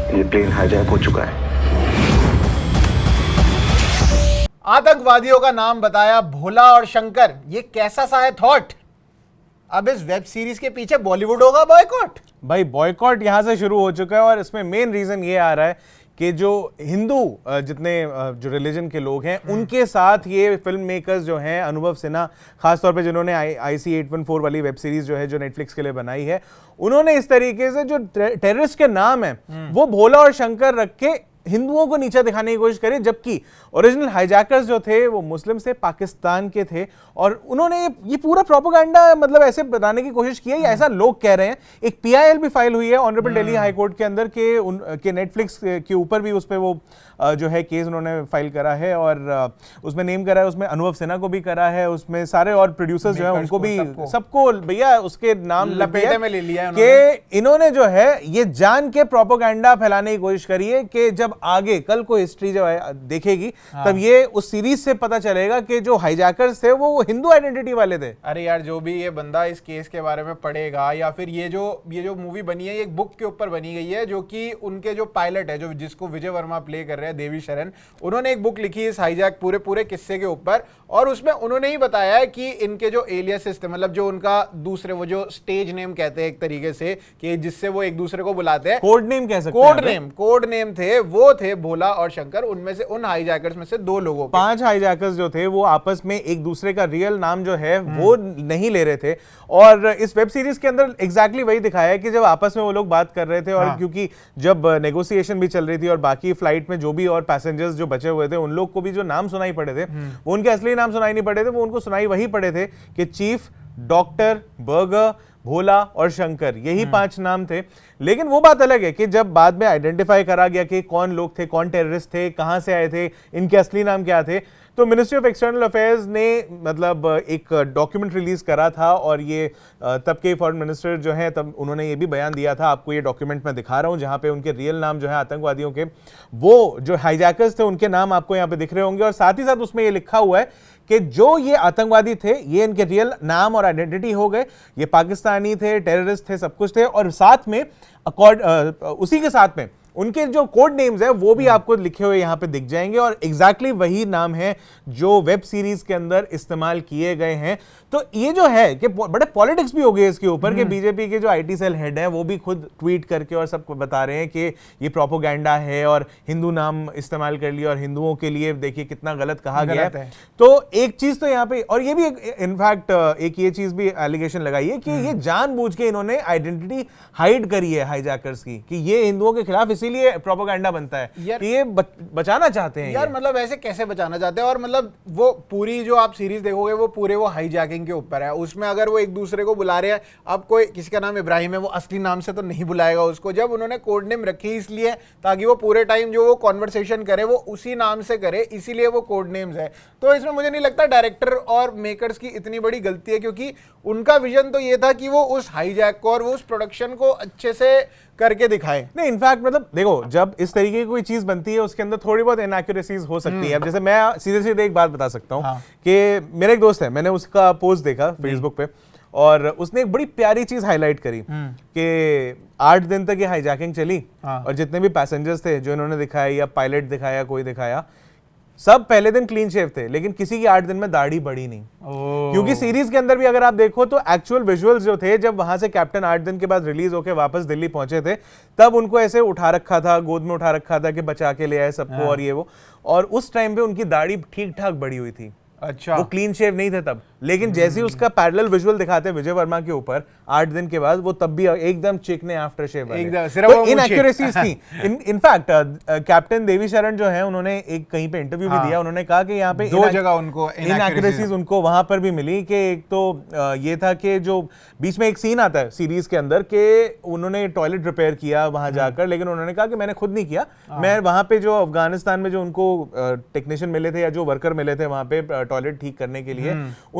ये plane hijack हो चुका है। आतंकवादियों का नाम बताया भोला और शंकर, ये कैसा सा है थॉट? अब इस वेब सीरीज के पीछे बॉलीवुड होगा बॉयकॉट? भाई बॉयकॉट यहां से शुरू हो चुका है और इसमें मेन रीजन ये आ रहा है कि जो हिंदू जितने जो रिलीजन के लोग हैं उनके साथ ये फिल्म मेकर्स जो हैं, अनुभव सिन्हा खासतौर पे जिन्होंने IC 814 वाली वेब सीरीज जो है जो नेटफ्लिक्स के लिए बनाई है, उन्होंने इस तरीके से जो टेररिस्ट के नाम है वो भोला और शंकर रख के हिंदुओं को नीचा दिखाने की कोशिश करी, जबकि ओरिजिनल हाईजैकर्स जो थे वो मुस्लिम से, पाकिस्तान के थे और उन्होंने ये पूरा प्रोपेगेंडा मतलब ऐसे बनाने की कोशिश की है, या ऐसा लोग कह रहे हैं। एक PIL भी फाइल हुई है ऑनरेबल दिल्ली हाई कोर्ट के अंदर के नेटफ्लिक्स के ऊपर भी उस पर वो जो है केस उन्होंने फाइल करा है और उसमें नेम करा है, उसमें अनुभव सिन्हा को भी करा है, उसमें सारे और प्रोड्यूसर्स जो है उनको भी सबको भैया उसके नाम लपेटे में ले लिया कि इन्होंने जो है ये जान के प्रोपेगेंडा फैलाने की कोशिश करी है कि जब आगे कल को हिस्ट्री जब देखेगी तब ये उस सीरीज से पता चलेगा कि जो हाईजैकर्स थे वो हिंदू आइडेंटिटी वाले थे। अरे यार, जो भी ये बंदा इस केस के बारे में पढ़ेगा, या फिर ये जो मूवी बनी है ये एक बुक के ऊपर बनी गई है, जो कि उनके जो पायलट है, जो जिसको विजय वर्मा प्ले कर रहे हैं, देवी शरण, उन्होंने एक बुक लिखी है इस हाईजैक पूरे किस्से के ऊपर, और उसमें उन्होंने ही बताया है कि इनके जो एलियासेस थे, मतलब जो उनका दूसरे वो जो स्टेज नेम कहते हैं एक तरीके से, कि जिससे वो एक दूसरे को बुलाते हैं, कोड नेम कह सकते हैं, कोड नेम थे, वो थे भोला और शंकर। उनमें से उन हाईजैकर्स में से 2 लोगों, 5 हाईजैकर्स जो थे वो आपस में एक दूसरे का रियल नाम जो है वो नहीं ले रहे थे, और इस वेब सीरीज के अंदर एग्जैक्टली वही दिखाया है कि जब आपस में वो लोग बात कर रहे थे और क्योंकि जब नेगोशिएशन भी चल रही थी और बाकी फ्लाइट में जो भी और पैसेंजर्स जो बचे हुए थे उन लोग को भी जो नाम सुनाई पड़े थे वो उनके असली नाम सुनाई नहीं पड़े थे, वो उनको सुनाई वही पड़े थे कि चीफ, डॉक्टर, बर्गर, भोला और शंकर, यही 5 नाम थे। लेकिन वो बात अलग है कि जब बाद में आइडेंटिफाई करा गया कि कौन लोग थे, कौन टेररिस्ट थे, कहां से आए थे, इनके असली नाम क्या थे, तो मिनिस्ट्री ऑफ एक्सटर्नल अफेयर्स ने मतलब एक डॉक्यूमेंट रिलीज करा था और ये तब के फॉरेन मिनिस्टर जो हैं तब उन्होंने ये भी बयान दिया था, आपको ये डॉक्यूमेंट मैं दिखा रहा हूं जहां पे उनके रियल नाम जो है आतंकवादियों के, वो जो हाईजैकर्स थे उनके नाम आपको यहाँ पे दिख रहे होंगे, और साथ ही साथ उसमें ये लिखा हुआ है कि जो ये आतंकवादी थे ये इनके रियल नाम और आइडेंटिटी हो गए, ये पाकिस्तानी थे, टेररिस्ट थे, सब कुछ थे, और साथ में उसी के साथ में उनके जो कोड नेम्स है वो भी आपको लिखे हुए यहां पे दिख जाएंगे, और एग्जैक्टली वही नाम है जो वेब सीरीज के अंदर इस्तेमाल किए गए हैं। तो ये जो है कि बड़े पॉलिटिक्स भी हो गए इसके ऊपर कि बीजेपी के जो IT सेल हेड हैं वो भी खुद ट्वीट करके और सबको बता रहे हैं कि ये प्रोपोगेंडा है और हिंदू नाम इस्तेमाल कर लिया और हिंदुओं के लिए देखिए कितना गलत कहा गया है। तो एक चीज तो यहाँ पे, और ये भी इनफैक्ट एक ये चीज भी एलिगेशन लगाई है कि ये जानबूझ के इन्होंने आइडेंटिटी हाइड करी है हाईजैकर्स की, कि ये हिंदुओं के खिलाफ इसीलिए प्रोपेगेंडा बनता है कि ये बचाना चाहते हैं यार। मतलब ऐसे कैसे बचाना चाहते हैं? और मतलब वो पूरी जो आप सीरीज देखोगे वो पूरे वो हाईजैकिंग के ऊपर है, उसमें अगर वो एक दूसरे को बुला रहे हैं, अब कोई किसी का नाम इब्राहिम है वो असली नाम से तो नहीं बुलाएगा उसको, जब उन्होंने कोड नेम रखी इसलिए ताकि वो पूरे टाइम जो वो कॉन्वर्सेशन करे वो उसी नाम से करे, इसीलिए वो कोड नेम्स है। तो इसमें मुझे नहीं लगता डायरेक्टर और मेकर्स की इतनी बड़ी गलती है, क्योंकि उनका विजन तो ये था कि वो उस हाईजैक को और वो उस प्रोडक्शन को अच्छे से करके दिखाए। नहीं, इनफैक्ट मतलब देखो, जब इस तरीके की कोई चीज बनती है उसके अंदर थोड़ी बहुत इनएक्यूरेसीज हो सकती है। अब जैसे मैं सीधे एक बात बता सकता हूँ कि मेरा एक दोस्त है, मैंने उसका पोस्ट देखा फेसबुक पे और उसने एक बड़ी प्यारी चीज हाईलाइट करी कि 8 दिन तक ये हाईजैकिंग चली और जितने भी पैसेंजर्स थे जो इन्होंने दिखाया या पायलट दिखाया कोई दिखाया, सब पहले दिन क्लीन शेव थे, लेकिन किसी की 8 दिन में दाढ़ी बढ़ी नहीं। क्योंकि सीरीज के अंदर भी अगर आप देखो तो एक्चुअल विजुअल्स जो थे, जब वहां से कैप्टन 8 दिन के बाद रिलीज होकर वापस दिल्ली पहुंचे थे, तब उनको ऐसे उठा रखा था, गोद में उठा रखा था कि बचा के ले आए सबको और ये वो, और उस टाइम पे उनकी दाढ़ी ठीक ठाक बढ़ी हुई थी। अच्छा, वो क्लीन शेव नहीं थे तब, लेकिन जैसे ही उसका पैरेलल विजुअल दिखाते हैं विजय वर्मा के ऊपर 8 दिन के बाद, वो तब भी एकदम चिकने आफ्टर शेव वाले, तो इनएक्यूरेसीज थी। इनफैक्ट कैप्टन देवी शरण जो है उन्होंने एक कहीं पे इंटरव्यू भी दिया, उन्होंने कहा कि यहाँ पे 2 जगह उनको इनएक्यूरेसीज उनको वहां पर भी मिली कि एक तो ये था कि जो बीच में एक सीन आता है सीरीज के अंदर कि उन्होंने टॉयलेट रिपेयर किया वहां जाकर, लेकिन उन्होंने कहा कि मैंने खुद नहीं किया, मैं वहां पे जो अफगानिस्तान में जो उनको टेक्नीशियन मिले थे या जो वर्कर मिले थे वहां पे टॉयलेट ठीक करने के लिए,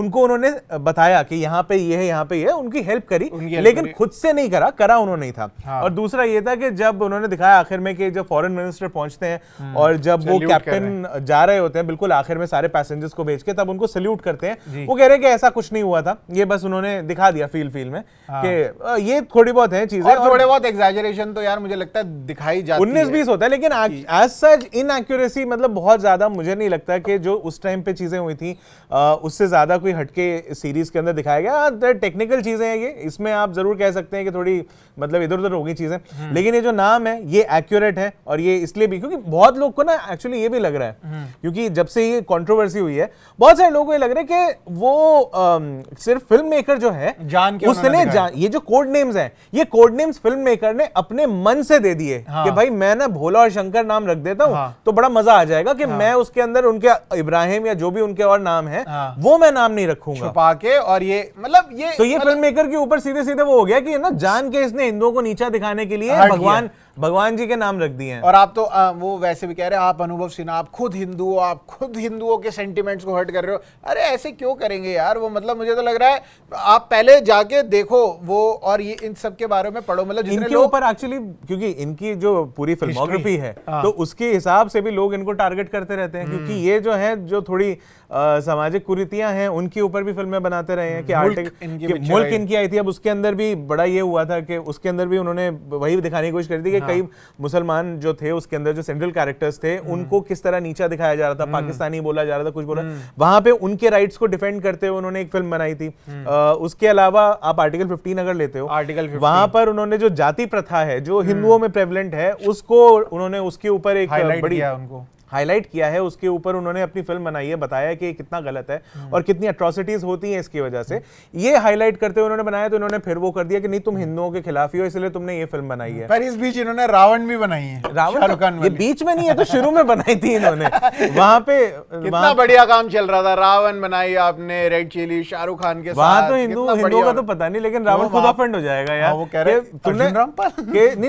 उनको उन्होंने बताया कि यहाँ पे ये है, यहाँ पे ये है, उनकी हेल्प करी, उनकी लेकिन करी। खुद से नहीं करा उन्होंने ही था। हाँ। और दूसरा ये था कि जब उन्होंने दिखाया आखिर में कि जब फॉरेन मिनिस्टर पहुंचते हैं और जब वो सैल्यूट कर कैप्टन जा रहे होते हैं बिल्कुल आखिर में सारे पैसेंजर्स को भेज के, तब उनको सैल्यूट करते हैं, जी। वो कह रहे हैं कि ऐसा कुछ नहीं हुआ था, ये बस उन्होंने दिखा दिया फील में कि ये थोड़ी बहुत है चीजें, और थोड़े बहुत एग्जैजरेशन तो यार मुझे लगता है दिखाई जाती है। 19-20 होता है, लेकिन एज सच इनएक्यूरेसी मतलब बहुत ज्यादा मुझे नहीं लगता कि जो उस टाइम पे चीजें हुई थी उससे ज्यादा कोई हटके सीरीज के अंदर दिखाया गया। टेक्निकल चीजें हैं ये, इसमें आप जरूर कह सकते हैं कि थोड़ी मतलब इधर उधर हो गई चीजें, लेकिन ये जो नाम है ये एक्यूरेट है। और ये इसलिए भी क्योंकि बहुत लोग को ना एक्चुअली ये भी लग रहा है, क्योंकि जब से ये कंट्रोवर्सी हुई है बहुत सारे लोगों को ये लग रहा है कि वो सिर्फ फिल्म मेकर जो है जान के उसने ये जो कोड नेम्स हैं, ये कोड नेम्स फिल्म मेकर ने अपने मन से दे दिए कि भाई मैं ना भोला और शंकर नाम रख देता हूं तो बड़ा मजा आ जाएगा कि मैं उसके अंदर उनके इब्राहिम या जो भी उनके और नाम है वो मैं नाम नहीं रखूंगा छुपा के। और ये मतलब ये तो ये फिल्म मेकर के ऊपर सीधे सीधे वो हो गया कि ना जान के इसने हिंदुओं को नीचा दिखाने के लिए भगवान जी के नाम रख दिए हैं। और आप तो वो वैसे भी कह रहे हैं आप अनुभव सिन्हा, आप खुद हिंदू हो, आप खुद हिंदुओं के सेंटिमेंट्स को हर्ट कर रहे हो। अरे ऐसे क्यों करेंगे यार, वो मतलब मुझे तो लग रहा है आप पहले जाके देखो वो और ये इन सब के बारे में पढ़ो। मतलब जितने इनके लोग ऊपर एक्चुअली क्योंकि इनकी जो पूरी फिल्मोग्राफी है तो उसके हिसाब से भी लोग इनको टारगेट करते रहते हैं, क्योंकि ये जो है जो थोड़ी सामाजिक कुरीतियां हैं उनके ऊपर भी फिल्में बनाते रहे हैं कि मुल्क इनकी आई थी। अब उसके अंदर भी बड़ा ये हुआ था कि उसके अंदर भी उन्होंने वही दिखाने की कोशिश करी थी कि कई मुसलमान जो थे उसके अंदर जो सेंट्रल कैरेक्टर्स थे उनको किस तरह नीचा दिखाया जा रहा था, पाकिस्तानी बोला जा रहा था, कुछ बोला, वहां पे उनके राइट्स को डिफेंड करते हुए उन्होंने एक फिल्म बनाई थी। उसके अलावा आप आर्टिकल 15 अगर लेते हो, आर्टिकल 15 वहां पर उन्होंने जो जाति प्रथा है जो हिंदुओं में प्रेवलेंट है उसको उन्होंने उसके ऊपर एक बड़ी उनको हाईलाइट किया है, उसके ऊपर उन्होंने अपनी फिल्म बनाई है, बताया कि कितना गलत है और कितनी अट्रॉसिटीज होती हैं इसकी वजह से। ये हाईलाइट करते हुए उन्होंने बनाया, तो इन्होंने फिर वो कर दिया कि नहीं तुम हिंदुओं के खिलाफ ही हो इसलिए तुमने ये फिल्म बनाई है। पर इस बीच इन्होंने रावण भी बनाई है, शाहरुख खान ये बीच में नहीं है, तो शुरू में बनाई थी इन्होंने। वहां पे कितना बढ़िया काम चल रहा था, रावण बनाई आपने, रेड चिली शाहरुख खान के साथ। वहां तो हिंदुओं का तो पता नहीं, लेकिन रावण खुद ऑफेंड हो जाएगा यार। वो कह रहे तुमने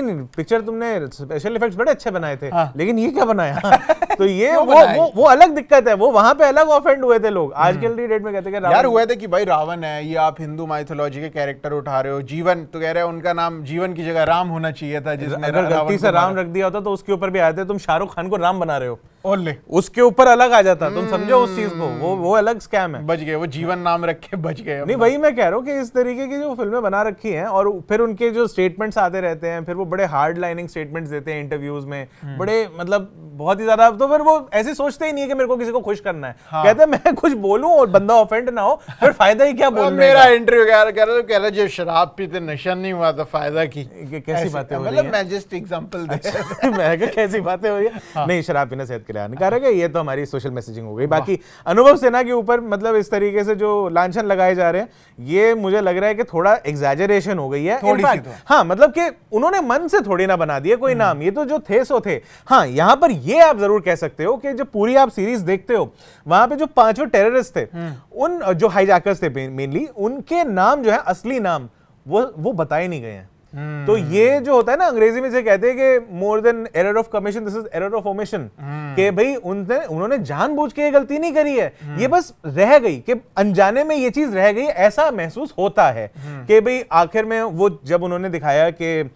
नहीं पिक्चर तुमने स्पेशल इफेक्ट्स बड़े अच्छे बनाए थे, लेकिन ये क्या बनाया? तो ये वो अलग दिक्कत है, वो वहां पे अलग ऑफेंड हुए थे लोग। आजकल की डेट में कहते हैं यार हुए थे कि भाई रावण है, ये आप हिंदू माइथोलॉजी के कैरेक्टर उठा रहे हो। जीवन तो कह रहे हैं उनका नाम जीवन की जगह राम होना चाहिए था, जिसने अगर गलती से राम रख दिया होता तो उसके ऊपर भी आए थे तुम शाहरुख खान को राम बना रहे हो, ओले उसके ऊपर अलग आ जाता। तुम समझो उस चीज को, वो अलग स्कैम है। बच गए, वो जीवन नाम रख के बच गए। नहीं वही मैं कह रहा हूँ कि इस तरीके की जो फिल्में बना रखी हैं और फिर उनके जो स्टेटमेंट्स आते रहते हैं, फिर वो बड़े हार्ड लाइनिंग स्टेटमेंट्स देते हैं इंटरव्यूज में, बड़े मतलब बहुत ही ज्यादा। तो फिर वो ऐसे सोचते ही नहीं है कि मेरे को किसी को खुश करना है। कहते हैं मैं कुछ बोलूं और बंदा ऑफेंड ना हो, फिर फायदा ही क्या बोलने का। मेरा इंटरव्यू कह रहा जो शराब पीते नशा नहीं हुआ तो फायदा की। कैसी बातें हो रही हैं? मतलब मैं जस्ट एग्जांपल दे मैं क्या कैसी बातें हो रही है? नहीं, शराब पीना सेहत के लिए हानिकारक है, ये तो हमारी सोशल मैसेजिंग हो गई। बाकी अनुभव सिन्हा के ऊपर मतलब इस तरीके से जो लांछन लगाए जा रहे हैं, ये मुझे लग रहा है कि थोड़ा एग्जैजरेशन हो गई है। इनफैक्ट हाँ, मतलब कि उन्होंने मन से थोड़ी ना बना दिए कोई नाम, ये तो जो थे सो थे। हाँ, यहाँ पर ये आप जरूर कह सकते हो कि जब पूरी आप सीरीज देखते हो, वहां पे जो 5 टेररिस्ट थे, उन जो हाईजैकर्स थे मेनली, उनके नाम जो है असली नाम वो बताए नहीं गए हैं। तो ये जो होता है ना, अंग्रेजी में से कहते हैं कि more than error of commission this is error of omission, कि भाई उन्होंने जानबूझ के ये गलती नहीं करी है, ये बस रह गई कि अनजाने में ये चीज रह गई, ऐसा महसूस होता है कि भाई आखिर में वो जब उन्होंने दिखाया कि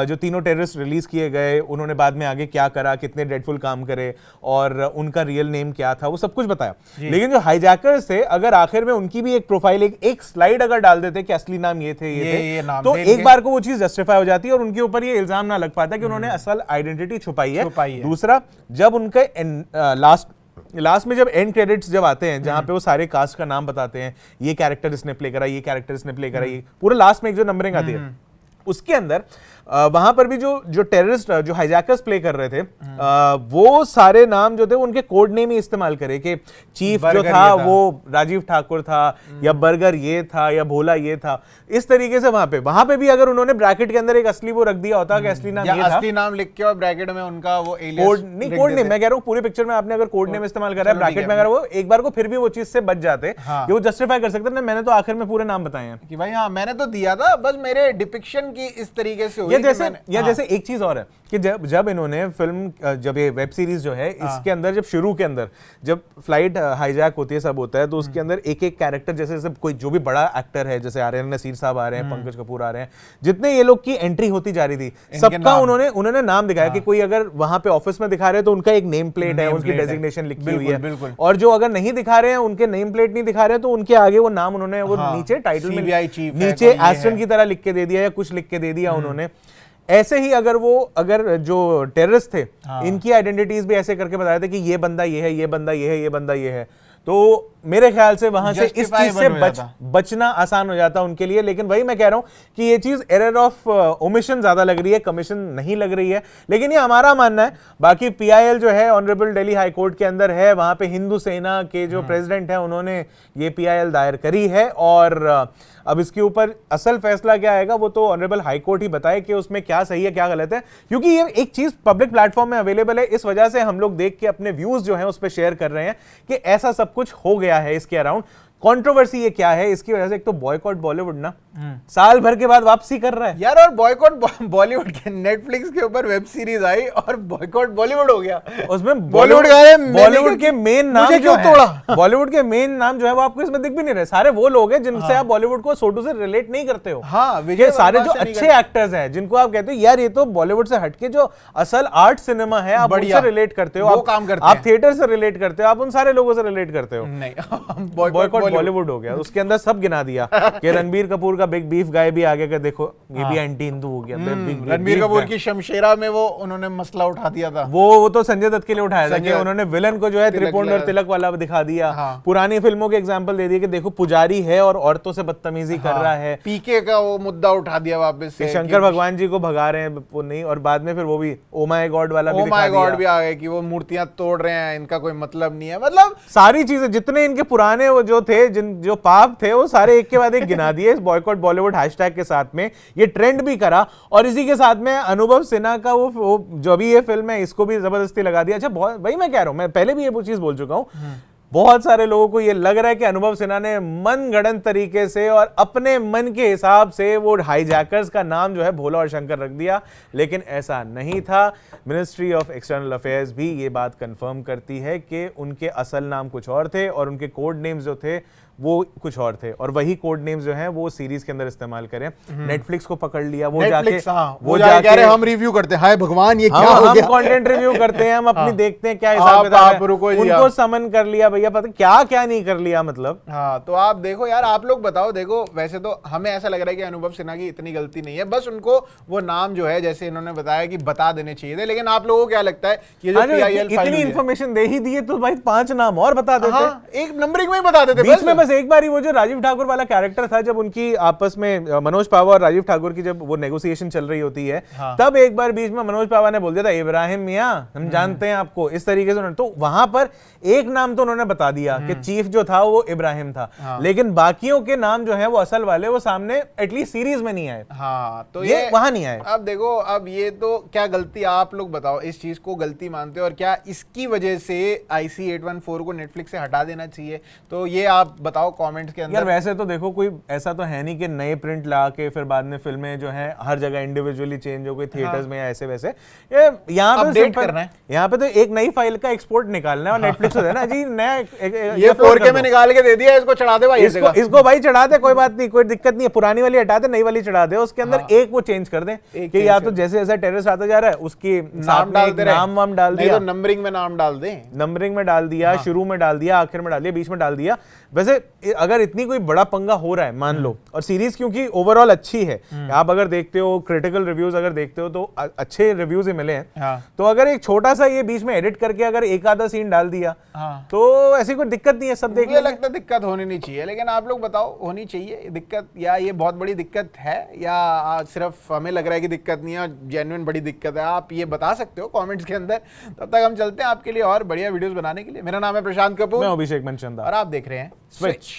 जो तीनों टेररिस्ट रिलीज किए गए, उन्होंने बाद में आगे क्या करा, कितने ड्रेडफुल काम करे और उनका रियल नेम क्या था, वो सब कुछ बताया। लेकिन जो हाईजैकर्स थे, अगर आखिर में उनकी भी एक प्रोफाइल, एक स्लाइड अगर डाल देते कि असली नाम ये थे, ये थे, तो एक बार को चीज जस्टिफाई हो जाती है और उनके ऊपर ये इल्जाम ना लग पाता कि उन्होंने असल आइडेंटिटी छुपाई है। दूसरा, जब उनके लास्ट में जब एंड क्रेडिट्स जब आते हैं, जहां पे वो सारे कास्ट का नाम बताते हैं, ये कैरेक्टर इसने प्ले करा, ये कैरेक्टर इसने प्ले करा, ये पूरा लास्ट में एक जो नंबरिंग आती है, उसके अंदर वहां पर भी जो टेररिस्ट जो हाईजैकर्स प्ले कर रहे थे, वो सारे नाम जो थे उनके कोड नेम ही इस्तेमाल करे कि चीफ जो था वो राजीव ठाकुर था, या बर्गर ये था, या भोला ये था, इस तरीके से वहां पे भी अगर उन्होंने ब्रैकेट के अंदर एक असली वो रख दिया होता कि असली नाम ये था, असली नाम लिख के और ब्रैकेट में उनका वो कोड नेम, मैं कह रहा हूं पूरी पिक्चर में आपने अगर कोड नेम इस्तेमाल करा है ब्रैकेट में, अगर वो एक बार को फिर भी वो चीज से बच जाते कि वो जस्टिफाई कर सकते, मैंने तो आखिर में पूरे नाम बताए हैं कि भाई हाँ मैंने तो दिया था, बस मेरे डिपिक्शन की इस तरीके से हुई। थोड़ी जैसे एक चीज और है कि जब इन्होंने फिल्म, जब ये वेब सीरीज जो है इसके अंदर जब शुरू के अंदर जब फ्लाइट हाईजैक होती है, सब होता है, तो उसके अंदर एक एक कैरेक्टर, जैसे कोई जो भी बड़ा एक्टर है, जैसे आर्यन नसीर साहब आ रहे हैं, पंकज कपूर आ रहे हैं, जितने ये लोग की एंट्री होती जा रही थी, सबका उन्होंने नाम दिखाया कि कोई अगर वहां पे ऑफिस में दिखा रहे हैं तो उनका एक नेम प्लेट है, उनकी डेजिग्नेशन लिखी हुई है, और जो अगर नहीं दिखा रहे हैं, उनके नेम प्लेट नहीं दिखा रहे हैं, तो उनके आगे वो नाम उन्होंने वो नीचे टाइटल में नीचे एस्टन की तरह लिख के दे दिया या कुछ लिख के दे दिया उन्होंने। ऐसे ही अगर जो टेररिस्ट थे, इनकी आइडेंटिटीज भी ऐसे करके बताए थे कि ये बंदा ये है, ये बंदा ये है, ये बंदा ये है, तो मेरे ख्याल से वहां से इस चीज से बचना आसान हो जाता उनके लिए। लेकिन वही मैं कह रहा हूं कि ये चीज एरर ऑफ ओमिशन ज्यादा लग रही है, कमीशन नहीं लग रही है, लेकिन ये हमारा मानना है। बाकी पीआईएल जो है ऑनरेबल दिल्ली हाई कोर्ट के अंदर है, वहां पे हिंदू सेना के जो प्रेसिडेंट है उन्होंने ये पीआईएल दायर करी है, और अब इसके ऊपर असल फैसला क्या आएगा वो तो ऑनरेबल हाई कोर्ट ही बताए कि उसमें क्या सही है क्या गलत है, क्योंकि ये एक चीज पब्लिक प्लेटफॉर्म में अवेलेबल है, इस वजह से हम लोग देख के अपने व्यूज जो है उस पर शेयर कर रहे हैं कि ऐसा सब कुछ हो गया है इसके अराउंड। कंट्रोवर्सी ये क्या है, इसकी वजह से एक तो बॉयकॉट बॉलीवुड ना साल भर के बाद वापसी कर रहा है यार, और बॉयकॉट बॉलीवुड के नेटफ्लिक्स के ऊपर वेब सीरीज आई और बॉयकॉट बॉलीवुड हो गया। उसमें बॉलीवुड के मेन नाम जो है, बॉलीवुड के मेन नाम जो है वो आपको इसमें दिख भी नहीं रहे। सारे वो लोग हैं जिनसे आप बॉलीवुड को सोटू से रिलेट नहीं करते हो। ये सारे जो अच्छे एक्टर्स हैं जिनको आप कहते हो यार ये तो बॉलीवुड से हटके जो असल आर्ट सिनेमा है, आप उनसे रिलेट करते हो, आप थिएटर से रिलेट करते हो, आप उन सारे लोगों से रिलेट करते हो। नहीं, बॉयकॉट बॉलीवुड हो गया। उसके अंदर सब गिना दिया कि रणबीर कपूर का बिग बीफ गाय भी आगे का देखो ये भी एंटी हिंदू हो गया। रणबीर कपूर की शमशेरा में वो उन्होंने मसला उठा दिया था, वो तो संजय दत्त के लिए उठाया था कि उन्होंने विलन को जो है त्रिपुंड और तिलक वाला दिखा दिया। पुरानी फिल्मों के एग्जांपल दे दिए कि देखो पुजारी है और औरतों से बदतमीजी कर रहा है। पीके का वो मुद्दा उठा दिया वापस से, शंकर भगवान जी को भगा रहे हैं वो नहीं, और बाद में फिर वो भी ओ माय गॉड वाला भी दिखा दिया। भी आ गए कि वो मूर्तियां तोड़ रहे हैं, इनका कोई मतलब नहीं है। मतलब सारी चीजें जितने इनके पुराने वो जो थे जो पाप थे वो सारे एक के बाद एक गिना दिए इस बॉयकॉट बॉलीवुड हैशटैग के साथ में। ये ट्रेंड भी करा और इसी के साथ में अनुभव सिन्हा का वो जो भी ये फिल्म है इसको भी जबरदस्ती लगा दिया। अच्छा वही मैं कह रहा हूं, मैं पहले भी ये चीज बोल चुका हूं, बहुत सारे लोगों को ये लग रहा है कि अनुभव सिन्हा ने मनगढ़ंत तरीके से और अपने मन के हिसाब से वो हाईजैकर्स का नाम जो है भोला और शंकर रख दिया, लेकिन ऐसा नहीं था। मिनिस्ट्री ऑफ एक्सटर्नल अफेयर्स भी ये बात कंफर्म करती है कि उनके असल नाम कुछ और थे और उनके कोड नेम्स जो थे वो कुछ और थे, और वही कोड नेम्स जो हैं वो सीरीज के अंदर इस्तेमाल करें। नेटफ्लिक्स को पकड़ लिया, वो जाके हम रिव्यू करते हैं, हाय भगवान ये क्या हो गया, हम कंटेंट रिव्यू करते हैं, हम अपनी देखते हैं क्या हिसाब किताब है। उनको समन कर लिया भैया, पता क्या क्या नहीं कर लिया मतलब। हाँ तो आप देखो यार, आप लोग बताओ। देखो वैसे तो हमें ऐसा लग रहा है कि अनुभव सिन्हा की इतनी गलती नहीं है, बस उनको वो नाम जो है जैसे इन्होंने बताया कि बता देने चाहिए थे। लेकिन आप लोगों को क्या लगता है कि जो पीआईएल इतनी इन्फॉर्मेशन दे ही दी है तो भाई 5 नाम और बता देते, एक नंबरिंग में बता देते बीच में। बस एक बार ही वो जो राजीव ठाकुर वाला कैरेक्टर था, जब उनकी आपस में मनोज पावा और राजीव ठाकुर की जब वो नेगोशिएशन चल रही होती है, तब एक बार बीच में मनोज पावा ने बोल दिया था इब्राहिम मियां हम जानते हैं आपको, इस तरीके से। तो वहां पर एक नाम तो उन्होंने बता दिया कि चीफ जो था वो इब्राहिम था, लेकिन बाकियों के नाम जो है वो असल वाले वो सामने एटलीस्ट सीरीज में नहीं आए। तो ये वहां नहीं आए। अब देखो, अब ये तो क्या गलती, आप लोग बताओ इस चीज को गलती मानते हो और क्या इसकी वजह से IC 814 को नेटफ्लिक्स से हटा देना चाहिए? तो ये आप बताओ कमेंट्स के अंदर। यार वैसे तो देखो कोई ऐसा तो है नहीं कि नए प्रिंट ला के फिर बाद में फिल्में जो है हर जगह इंडिविजुअली चेंज हो गई थिएटर्स में या ऐसे वैसे। ये यहाँ पे अपडेट करना है, यहाँ पे तो एक नई फाइल का एक्सपोर्ट निकालना है और नेटफ्लिक्स है ना जी नया ये 4K में निकाल के दे दिया, इसको चढ़ा दे भाई, इसको भाई चढ़ा दे, कोई बात नहीं, कोई दिक्कत नहीं है। पुरानी वाली हटा दे, नई वाली चढ़ा दे, उसके अंदर एक वो चेंज कर दे कि या तो जैसे जैसे टेररिस्ट आता जा रहा है उसकी नाम वाम डाल दिया, नंबरिंग में नाम डाल दे, नंबरिंग में डाल दिया, शुरू में डाल दिया, आखिर में डाल दिया, बीच में डाल दिया। वैसे अगर इतनी कोई बड़ा पंगा हो रहा है मान लो, और सीरीज क्योंकि ओवरऑल अच्छी है, आप अगर देखते हो क्रिटिकल रिव्यूज अगर देखते हो तो अच्छे रिव्यूज ही मिले हैं, तो अगर एक छोटा सा ये बीच में एडिट करके अगर एक आधा सीन डाल दिया तो ऐसी कोई दिक्कत नहीं है, सब देख मुझे लगता है दिक्कत होनी नहीं चाहिए। लेकिन आप लोग बताओ होनी चाहिए दिक्कत, या ये बहुत बड़ी दिक्कत है, या सिर्फ हमें लग रहा है कि दिक्कत नहीं है, जेन्युइन बड़ी दिक्कत है? आप ये बता सकते हो कमेंट्स के अंदर। तब तक हम चलते हैं आपके लिए और बढ़िया वीडियोस बनाने के लिए। मेरा नाम है प्रशांत कपूर, मैं अभिषेक मनचंदा और आप देख रहे हैं स्विच।